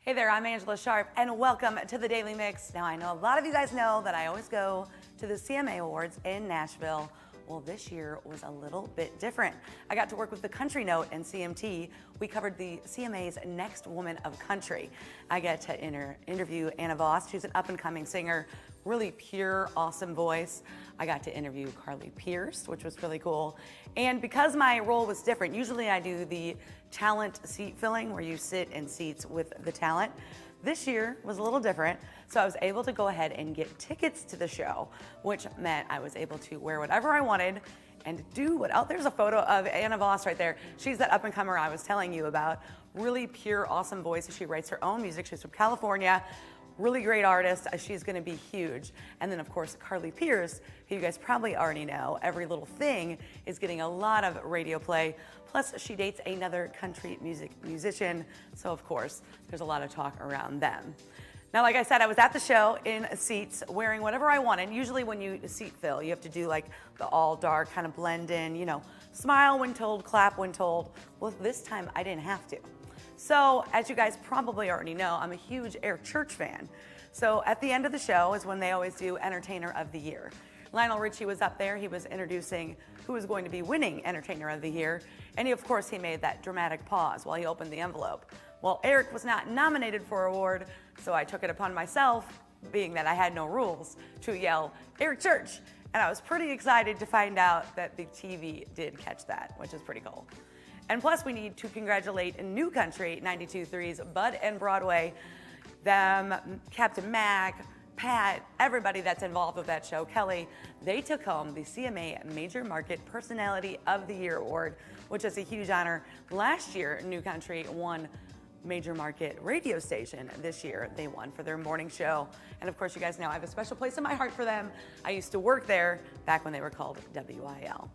Hey there, I'm Angela Sharp, and welcome to the Daily Mix. Now, I know a lot of you guys know that I always go to the CMA Awards in Nashville. Well, this year was a little bit different. I got to work with the Country Note and CMT. We covered the CMA's Next Woman of Country. I got to interview Anna Voss. She's an up-and-coming singer, really pure, awesome voice. I got to interview Carly Pearce, which was really cool. And because my role was different, usually I do the talent seat filling where you sit in seats with the talent. This year was a little different, so I was able to go ahead and get tickets to the show, which meant I was able to wear whatever I wanted and do what else. There's a photo of Anna Voss right there. She's that up-and-comer I was telling you about. Really pure, awesome voice. She writes her own music. She's from California. Really great artist. She's gonna be huge. And then of course, Carly Pearce, who you guys probably already know. Every Little Thing is getting a lot of radio play. Plus she dates another country musician. So of course, there's a lot of talk around them. Now, like I said, I was at the show in seats wearing whatever I wanted. Usually when you seat fill, you have to do like the all dark kind of blend in, you know, smile when told, clap when told. Well, this time I didn't have to. So, as you guys probably already know, I'm a huge Eric Church fan. So, at the end of the show is when they always do Entertainer of the Year. Lionel Richie was up there. He was introducing who was going to be winning Entertainer of the Year. And of course, he made that dramatic pause while he opened the envelope. Well, Eric was not nominated for an award, so I took it upon myself, being that I had no rules, to yell, "Eric Church!" And I was pretty excited to find out that the TV did catch that, which is pretty cool. And plus, we need to congratulate New Country 92.3's Bud and Broadway, them, Captain Mac, Pat, everybody that's involved with that show, Kelly. They took home the CMA Major Market Personality of the Year Award, which is a huge honor. Last year, New Country won Major Market Radio Station. This year, they won for their morning show. And of course, you guys know I have a special place in my heart for them. I used to work there back when they were called WIL.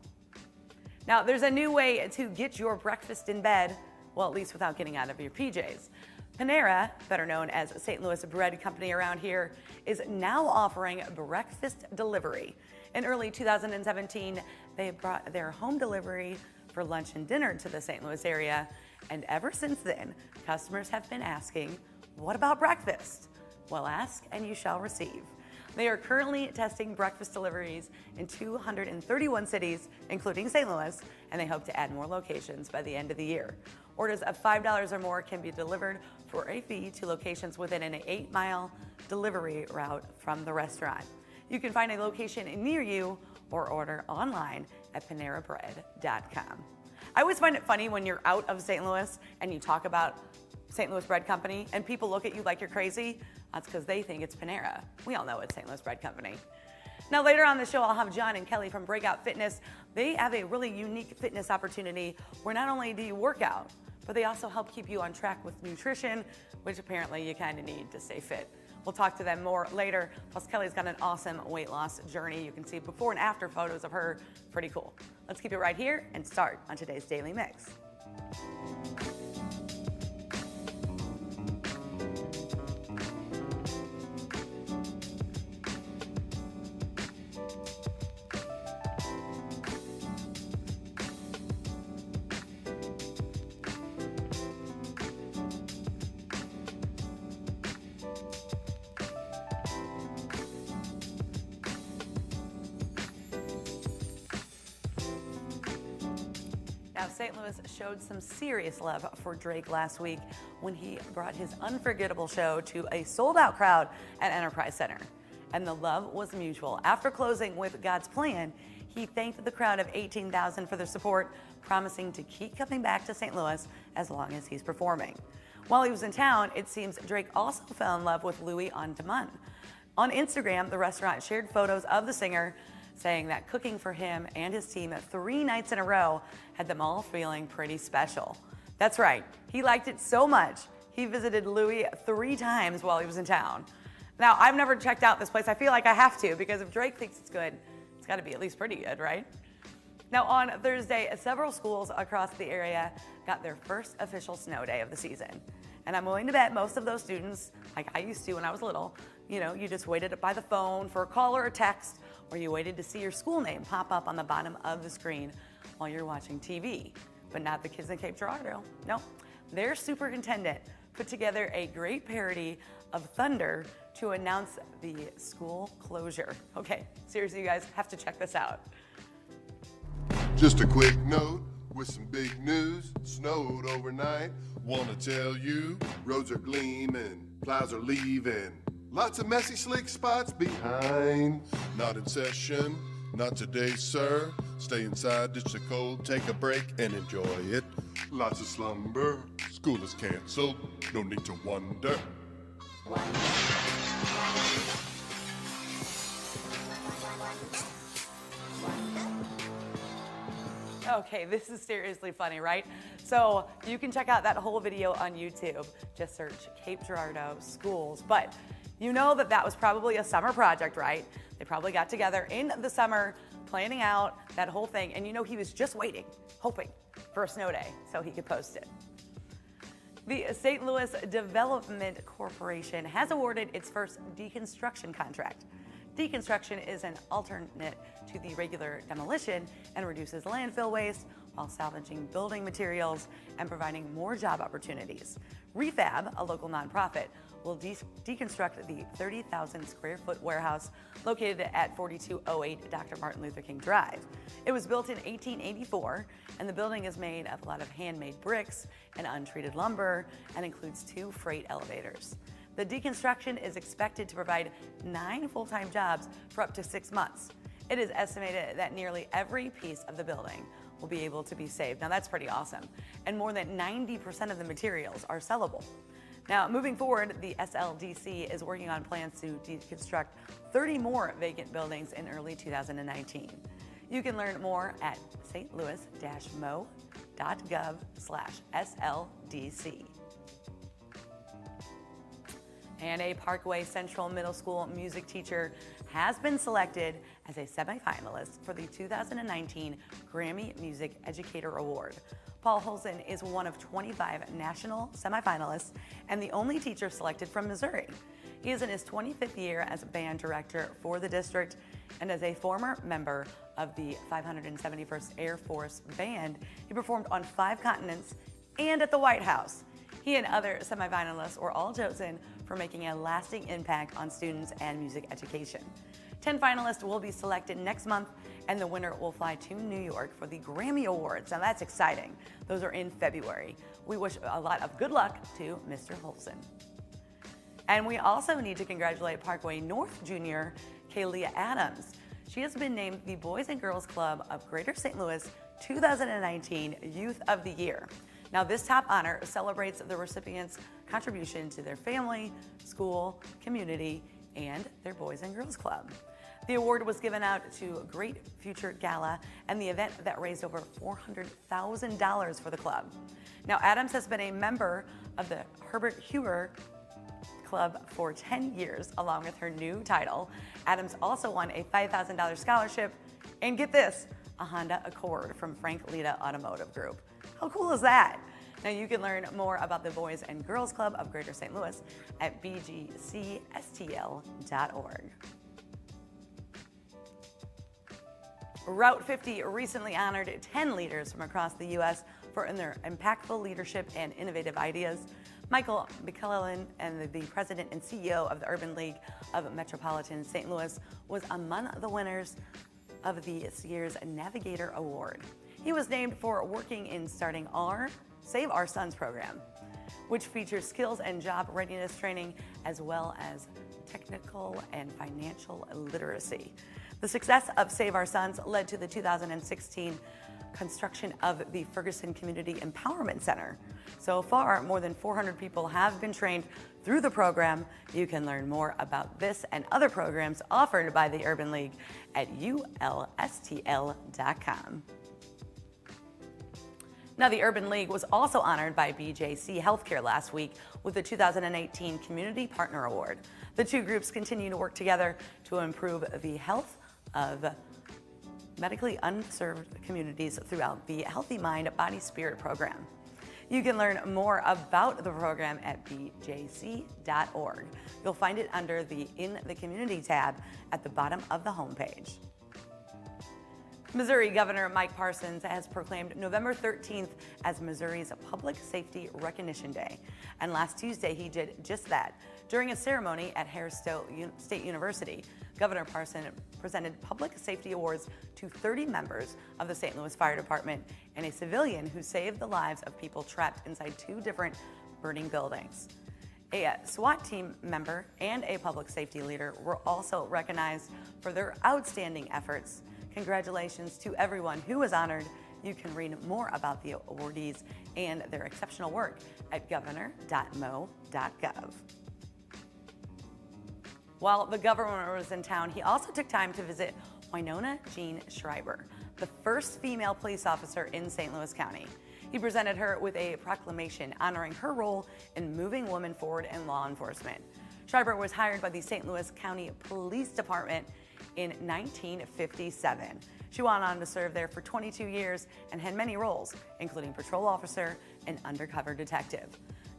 Now, there's a new way to get your breakfast in bed, well, at least without getting out of your PJs. Panera, better known as St. Louis Bread Company around here, is now offering breakfast delivery. In early 2017, they brought their home delivery for lunch and dinner to the St. Louis area. And ever since then, customers have been asking, what about breakfast? Well, ask and you shall receive. They are currently testing breakfast deliveries in 231 cities, including St. Louis, and they hope to add more locations by the end of the year. Orders of $5 or more can be delivered for a fee to locations within an 8-mile delivery route from the restaurant. You can find a location near you or order online at panerabread.com. I always find it funny when you're out of St. Louis and you talk about St. Louis Bread Company and people look at you like you're crazy. That's because they think it's Panera. We all know it's St. Louis Bread Company. Now, later on the show, I'll have John and Kelly from Breakout Fitness. They have a really unique fitness opportunity where not only do you work out, but they also help keep you on track with nutrition, which apparently you kind of need to stay fit. We'll talk to them more later. Plus, Kelly's got an awesome weight loss journey. You can see before and after photos of her. Pretty cool. Let's keep it right here and start on today's Daily Mix. Now, St. Louis showed some serious love for Drake last week when he brought his unforgettable show to a sold-out crowd at Enterprise Center. And the love was mutual. After closing with God's Plan, he thanked the crowd of 18,000 for their support, promising to keep coming back to St. Louis as long as he's performing. While he was in town, it seems Drake also fell in love with Louis on Demand. On Instagram, the restaurant shared photos of the singer, saying that cooking for him and his team 3 nights in a row had them all feeling pretty special. That's right, he liked it so much, he visited Louis 3 times while he was in town. Now, I've never checked out this place. I feel like I have to, because if Drake thinks it's good, it's gotta be at least pretty good, right? Now, on Thursday, several schools across the area got their first official snow day of the season. And I'm willing to bet most of those students, like I used to when I was little, you just waited by the phone for a call or a text, or you waited to see your school name pop up on the bottom of the screen while you're watching TV. But not the kids in Cape Girardeau. No, their superintendent put together a great parody of Thunder to announce the school closure. Okay, seriously, you guys have to check this out. Just a quick note with some big news. Snowed overnight. Wanna tell you, roads are gleaming, plows are leaving. Lots of messy, slick spots behind. Not in session, not today, sir. Stay inside, ditch the cold, take a break and enjoy it. Lots of slumber. School is canceled. No need to wonder. Okay, this is seriously funny, right? So you can check out that whole video on YouTube. Just search Cape Girardeau schools. But you know that was probably a summer project, right? They probably got together in the summer, planning out that whole thing. And you know he was just waiting, hoping for a snow day so he could post it. The St. Louis Development Corporation has awarded its first deconstruction contract. Deconstruction is an alternate to the regular demolition and reduces landfill waste while salvaging building materials and providing more job opportunities. Refab, a local nonprofit, will deconstruct the 30,000 square foot warehouse located at 4208 Dr. Martin Luther King Drive. It was built in 1884, and the building is made of a lot of handmade bricks and untreated lumber and includes 2 freight elevators. The deconstruction is expected to provide 9 full-time jobs for up to 6 months. It is estimated that nearly every piece of the building will be able to be saved. Now that's pretty awesome. And more than 90% of the materials are sellable. Now, moving forward, the SLDC is working on plans to deconstruct 30 more vacant buildings in early 2019. You can learn more at stlouis-mo.gov/SLDC. And a Parkway Central Middle School music teacher has been selected as a semifinalist for the 2019 Grammy Music Educator Award. Paul Holzen is one of 25 national semifinalists and the only teacher selected from Missouri. He is in his 25th year as a band director for the district, and as a former member of the 571st Air Force Band, he performed on 5 continents and at the White House. He and other semifinalists were all chosen for making a lasting impact on students and music education. 10 finalists will be selected next month, and the winner will fly to New York for the Grammy Awards. Now that's exciting. Those are in February. We wish a lot of good luck to Mr. Holson. And we also need to congratulate Parkway North Junior Kaylia Adams. She has been named the Boys and Girls Club of Greater St. Louis 2019 Youth of the Year. Now, this top honor celebrates the recipients' contribution to their family, school, community, and their Boys and Girls Club. The award was given out to Great Future Gala and the event that raised over $400,000 for the club. Now, Adams has been a member of the Herbert Hoover Club for 10 years, along with her new title. Adams also won a $5,000 scholarship, and get this, a Honda Accord from Frank Lita Automotive Group. How cool is that? Now you can learn more about the Boys and Girls Club of Greater St. Louis at bgcstl.org. Route 50 recently honored 10 leaders from across the U.S. for their impactful leadership and innovative ideas. Michael McClellan, and the president and CEO of the Urban League of Metropolitan St. Louis, was among the winners of this year's Navigator Award. He was named for working in starting our Save Our Sons program, which features skills and job readiness training as well as technical and financial literacy. The success of Save Our Sons led to the 2016 construction of the Ferguson Community Empowerment Center. So far, more than 400 people have been trained through the program. You can learn more about this and other programs offered by the Urban League at ulstl.com. Now, the Urban League was also honored by BJC Healthcare last week with the 2018 Community Partner Award. The two groups continue to work together to improve the health of medically unserved communities throughout the Healthy Mind, Body, Spirit program. You can learn more about the program at bjc.org. You'll find it under the In the Community tab at the bottom of the homepage. Missouri Governor Mike Parsons has proclaimed November 13th as Missouri's Public Safety Recognition Day. And last Tuesday, he did just that. During a ceremony at Harris State University, Governor Parsons presented Public Safety Awards to 30 members of the St. Louis Fire Department and a civilian who saved the lives of people trapped inside 2 different burning buildings. A SWAT team member and a public safety leader were also recognized for their outstanding efforts. Congratulations to everyone who was honored. You can read more about the awardees and their exceptional work at governor.mo.gov. While the governor was in town, he also took time to visit Winona Jean Schrieber, the first female police officer in St. Louis County. He presented her with a proclamation honoring her role in moving women forward in law enforcement. Schrieber was hired by the St. Louis County Police Department in 1957. She went on to serve there for 22 years and had many roles, including patrol officer and undercover detective.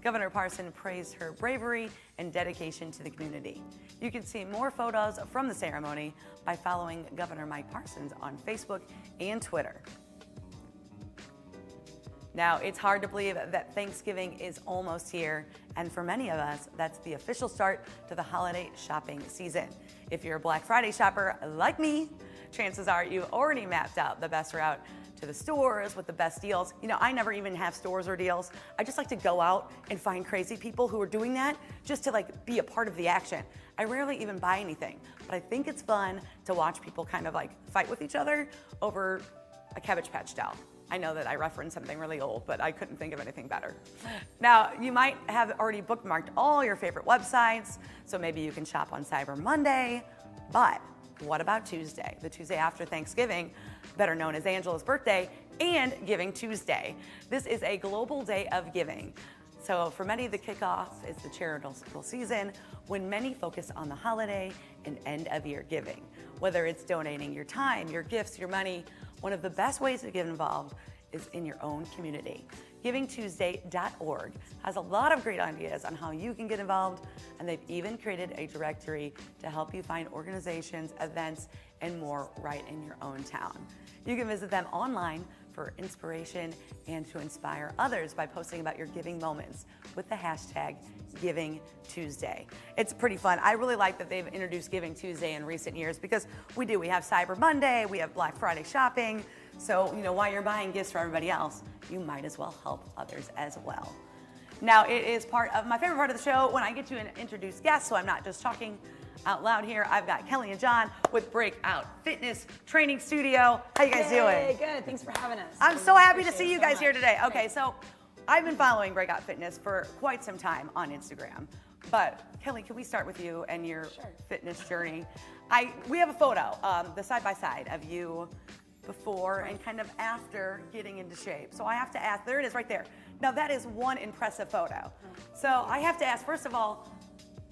Governor Parsons praised her bravery and dedication to the community. You can see more photos from the ceremony by following Governor Mike Parsons on Facebook and Twitter. Now, it's hard to believe that Thanksgiving is almost here, and for many of us, that's the official start to the holiday shopping season. If you're a Black Friday shopper like me, chances are you've already mapped out the best route to the stores with the best deals. You know, I never even have stores or deals. I just like to go out and find crazy people who are doing that just to like be a part of the action. I rarely even buy anything, but I think it's fun to watch people kind of like fight with each other over a Cabbage Patch doll. I know that I referenced something really old, but I couldn't think of anything better. Now, you might have already bookmarked all your favorite websites, so maybe you can shop on Cyber Monday, but what about Tuesday, the Tuesday after Thanksgiving, better known as Angela's birthday, and Giving Tuesday? This is a global day of giving. So for many, the kickoff is the charitable season when many focus on the holiday and end of year giving. Whether it's donating your time, your gifts, your money, one of the best ways to get involved is in your own community. GivingTuesday.org has a lot of great ideas on how you can get involved, and they've even created a directory to help you find organizations, events, and more right in your own town. You can visit them online for inspiration and to inspire others by posting about your giving moments with the hashtag Giving Tuesday. It's pretty fun. I really like that they've introduced Giving Tuesday in recent years because we have Cyber Monday, we have Black Friday shopping. So, you know, while you're buying gifts for everybody else, you might as well help others as well. Now, it is part of my favorite part of the show when I get to introduce guests, so I'm not just talking out loud here. I've got Kelly and John with Breakout Fitness Training Studio. How you guys doing? Good. Thanks for having us. I'm so happy to see you guys here today. Okay, so I've been following Breakout Fitness for quite some time on Instagram. But Kelly, can we start with you and your fitness journey? We have a photo, the side-by-side of you before and kind of after getting into shape. So I have to ask, there it is right there. Now that is one impressive photo. So I have to ask, first of all,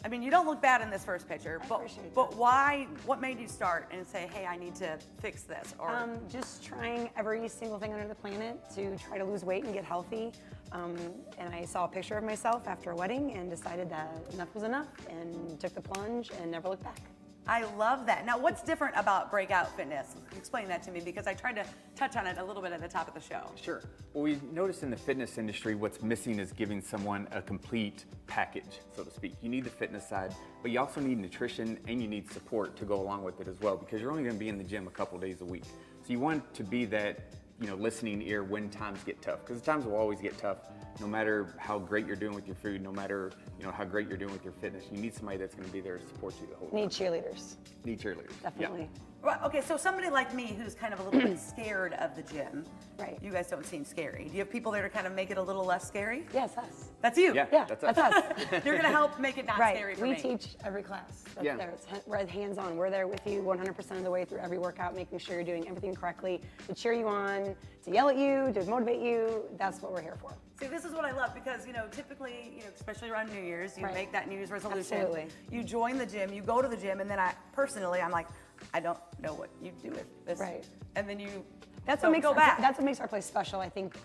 I mean, you don't look bad in this first picture, but why, what made you start and say, hey, I need to fix this? Or just trying every single thing under the planet to try to lose weight and get healthy. And I saw a picture of myself after a wedding and decided that enough was enough and took the plunge and never looked back. I love that. Now, what's different about Breakout Fitness? Explain that to me because I tried to touch on it a little bit at the top of the show. Sure. Well, we noticed in the fitness industry what's missing is giving someone a complete package, so to speak. You need the fitness side, but you also need nutrition and you need support to go along with it as well because you're only going to be in the gym a couple days a week. So you want to be that, you know, listening ear when times get tough, because times will always get tough, no matter how great you're doing with your food, no matter, you know, how great you're doing with your fitness. You need somebody that's going to be there to support you the whole time. Need cheerleaders. Need cheerleaders. Definitely. Yeah. Well, okay, so somebody like me who's kind of a little bit scared of the gym. Right. You guys don't seem scary. Do you have people there to kind of make it a little less scary? Yes, us. That's you. Yeah, Yeah, that's us. that's us. You're going to help make it not scary for we me. teach every class. That's Yeah. there. We're hands-on. We're there with you 100% of the way through every workout, making sure you're doing everything correctly, to cheer you on, to yell at you, to motivate you. That's what we're here for. See, this is what I love because, you know, typically, you know, especially around New Year's, you Right. make that New Year's resolution. Absolutely. You join the gym, you go to the gym, and then I'm like, I don't know what you do with this. Right. And then you That's So what makes go back. That's what makes our place special. I think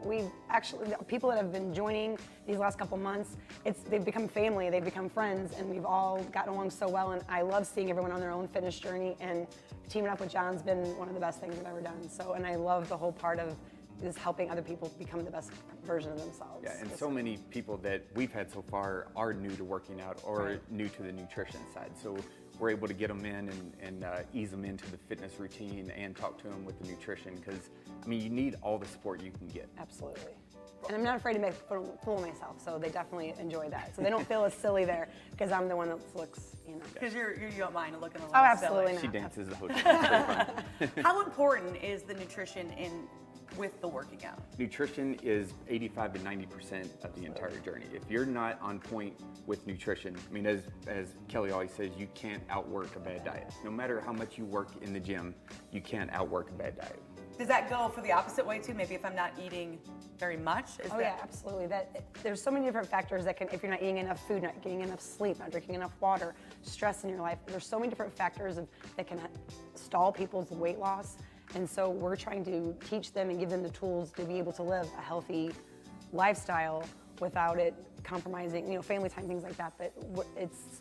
we've actually people that have been joining these last couple months. They've become family, they've become friends, and we've all gotten along so well. And I love seeing everyone on their own fitness journey. And teaming up with John's been one of the best things I've ever done. So, and I love the whole part of is helping other people become the best version of themselves. Yeah, and so many people that we've had so far are new to working out or new to the nutrition side. So we're able to get them in and ease them into the fitness routine and talk to them with the nutrition because, I mean, you need all the support you can get. Absolutely. And I'm not afraid to make a fool of myself, so they definitely enjoy that. So they don't feel as silly there because I'm the one that looks, you know. Because you don't mind looking a little Oh, absolutely silly. not. She dances the hotel. It's very fun. How important is the nutrition with the working out? Nutrition is 85 to 90% of the entire journey. If you're not on point with nutrition, I mean, as Kelly always says, you can't outwork a bad diet. No matter how much you work in the gym, you can't outwork a bad diet. Does that go for the opposite way too? Maybe if I'm not eating very much? Yeah, absolutely. There's so many different factors that can, if you're not eating enough food, not getting enough sleep, not drinking enough water, stress in your life, there's so many different factors that can stall people's weight loss. And so we're trying to teach them and give them the tools to be able to live a healthy lifestyle without it compromising, you know, family time, things like that. But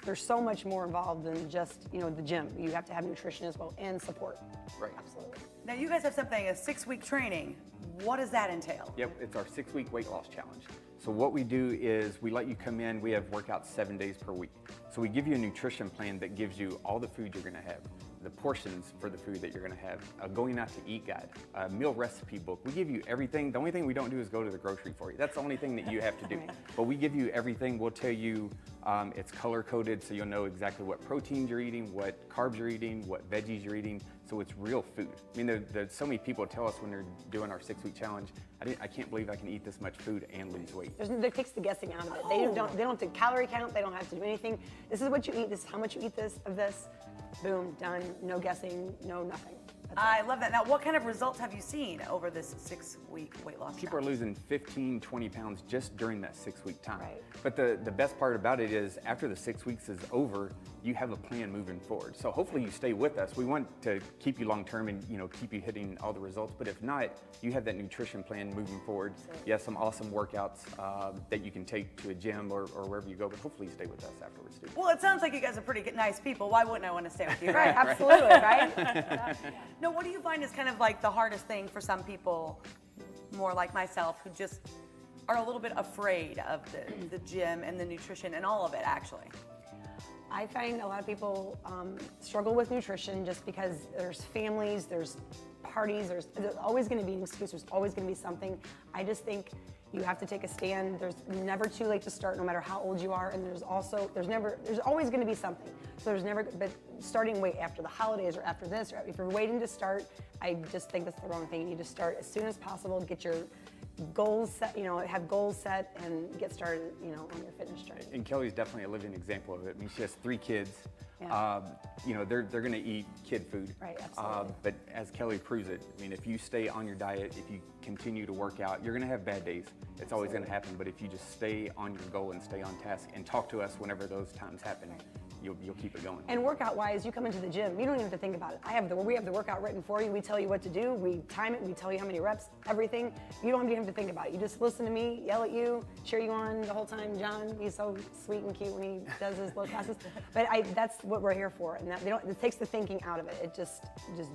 there's so much more involved than just, you know, the gym. You have to have nutrition as well and support. Right. Absolutely. Now you guys have something, a 6-week training. What does that entail? Yep, it's our 6-week weight loss challenge. So what we do is we let you come in, we have workouts 7 days per week. So we give you a nutrition plan that gives you all the food you're gonna have, the portions for the food that you're gonna have, a going out to eat guide, a meal recipe book. We give you everything. The only thing we don't do is go to the grocery for you. That's the only thing that you have to do. Right. But we give you everything. We'll tell you it's color coded so you'll know exactly what proteins you're eating, what carbs you're eating, what veggies you're eating. So it's real food. I mean, there's so many people tell us when they're doing our 6-week challenge, I can't believe I can eat this much food and lose weight. It takes the guessing out of it. They don't have to calorie count. They don't have to do anything. This is what you eat. This is how much you eat of this. Boom, done. No guessing. No nothing. I love that. Now, what kind of results have you seen over this 6-week weight loss People are challenge? losing 15, 20 pounds just during that 6-week time. Right. But the best part about it is after the 6 weeks is over, you have a plan moving forward. So hopefully you stay with us. We want to keep you long term and keep you hitting all the results. But if not, you have that nutrition plan moving forward. You have some awesome workouts that you can take to a gym or wherever you go. But hopefully you stay with us afterwards too. Well, it sounds like you guys are pretty nice people. Why wouldn't I want to stay with you? Right, absolutely, right? No, what do you find is kind of like the hardest thing for some people, more like myself, who just are a little bit afraid of the gym and the nutrition and all of it, actually? I find a lot of people struggle with nutrition just because there's families, there's parties, there's always going to be an excuse, there's always going to be something. I just think you have to take a stand. There's never too late to start, no matter how old you are, and there's always going to be something. So but starting way after the holidays or after this, or if you're waiting to start, I just think that's the wrong thing. You need to start as soon as possible, get your goals set, have goals set and get started, on your fitness journey. And Kelly's definitely a living example of it. I mean, she has 3 kids. Yeah. They're going to eat kid food. Right, absolutely. But as Kelly proves it, I mean, if you stay on your diet, if you continue to work out, you're going to have bad days. It's always going to happen. But if you just stay on your goal and stay on task and talk to us whenever those times happen, you'll keep it going. And workout-wise, you come into the gym, you don't even have to think about it. We have the workout written for you. We tell you what to do. We time it. We tell you how many reps, everything. You don't even have to think about it. You just listen to me, yell at you, cheer you on the whole time. John, he's so sweet and cute when he does his low classes. But that's what we're here for. And it takes the thinking out of it. It just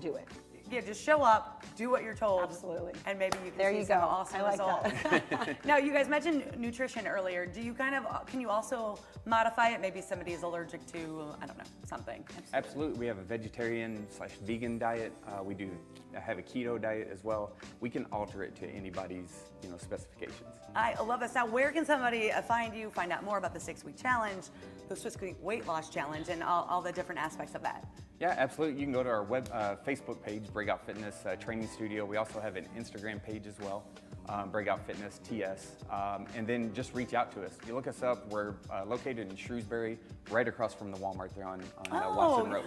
do it. Yeah, just show up, do what you're told. Absolutely. And maybe you can There see you some go. awesome I like results. that. Now, you guys mentioned nutrition earlier. Do you can you also modify it? Maybe somebody is allergic to, I don't know, something. Absolutely. We have a vegetarian/vegan diet. We do have a keto diet as well. We can alter it to anybody's specifications. I love this. Now, where can somebody find you, find out more about the 6-week challenge, the 6-week weight loss challenge, and all the different aspects of that? Yeah, absolutely. You can go to our Facebook page, Breakout Fitness Training Studio. We also have an Instagram page as well, Breakout Fitness TS. And then just reach out to us. You look us up. We're located in Shrewsbury, right across from the Walmart there on Watson Road.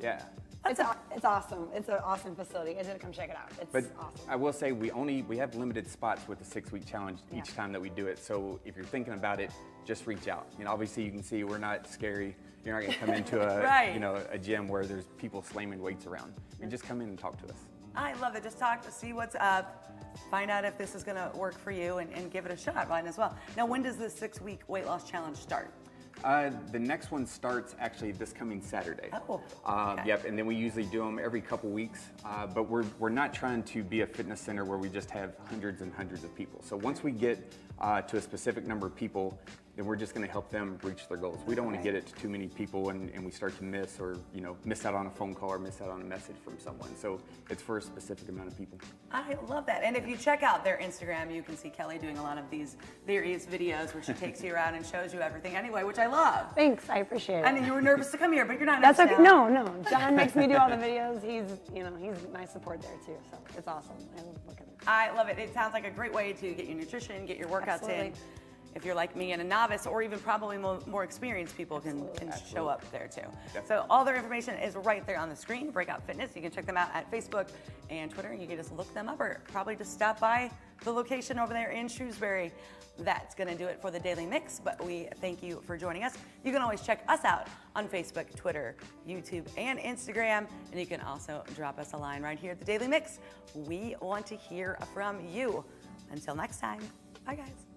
Yeah. It's awesome. It's an awesome facility. You guys gotta come check it out. It's awesome. I will say we have limited spots with the 6-week challenge each time that we do it. So if you're thinking about it, just reach out. Obviously you can see we're not scary. You're not gonna come into a Right. a gym where there's people slamming weights around. You just come in and talk to us. I love it. Just talk to see what's up. Find out if this is going to work for you and give it a shot, Ryan, as well. Now, when does the 6-week weight loss challenge start? The next one starts actually this coming Saturday. Oh, okay. Yep, and then we usually do them every couple weeks. But we're not trying to be a fitness center where we just have hundreds and hundreds of people. So once we get to a specific number of people, then we're just going to help them reach their goals. We don't want to get it to too many people and we start to miss or miss out on a phone call or miss out on a message from someone. So it's for a specific amount of people. I love that. And if you check out their Instagram, you can see Kelly doing a lot of these various videos where she takes you around and shows you everything anyway, which I love. Thanks, I appreciate it. I mean, you were nervous to come here, but you're not That's nervous okay. now. No. John makes me do all the videos. He's my support there too. So it's awesome. I love looking at it. I love it. It sounds like a great way to get your nutrition, get your workouts in. Absolutely. If you're like me and a novice, or even probably more experienced people can show up there too. Definitely. So all their information is right there on the screen, Breakout Fitness. You can check them out at Facebook and Twitter. You can just look them up or probably just stop by the location over there in Shrewsbury. That's going to do it for the Daily Mix, but we thank you for joining us. You can always check us out on Facebook, Twitter, YouTube, and Instagram, and you can also drop us a line right here at the Daily Mix. We want to hear from you. Until next time, bye guys.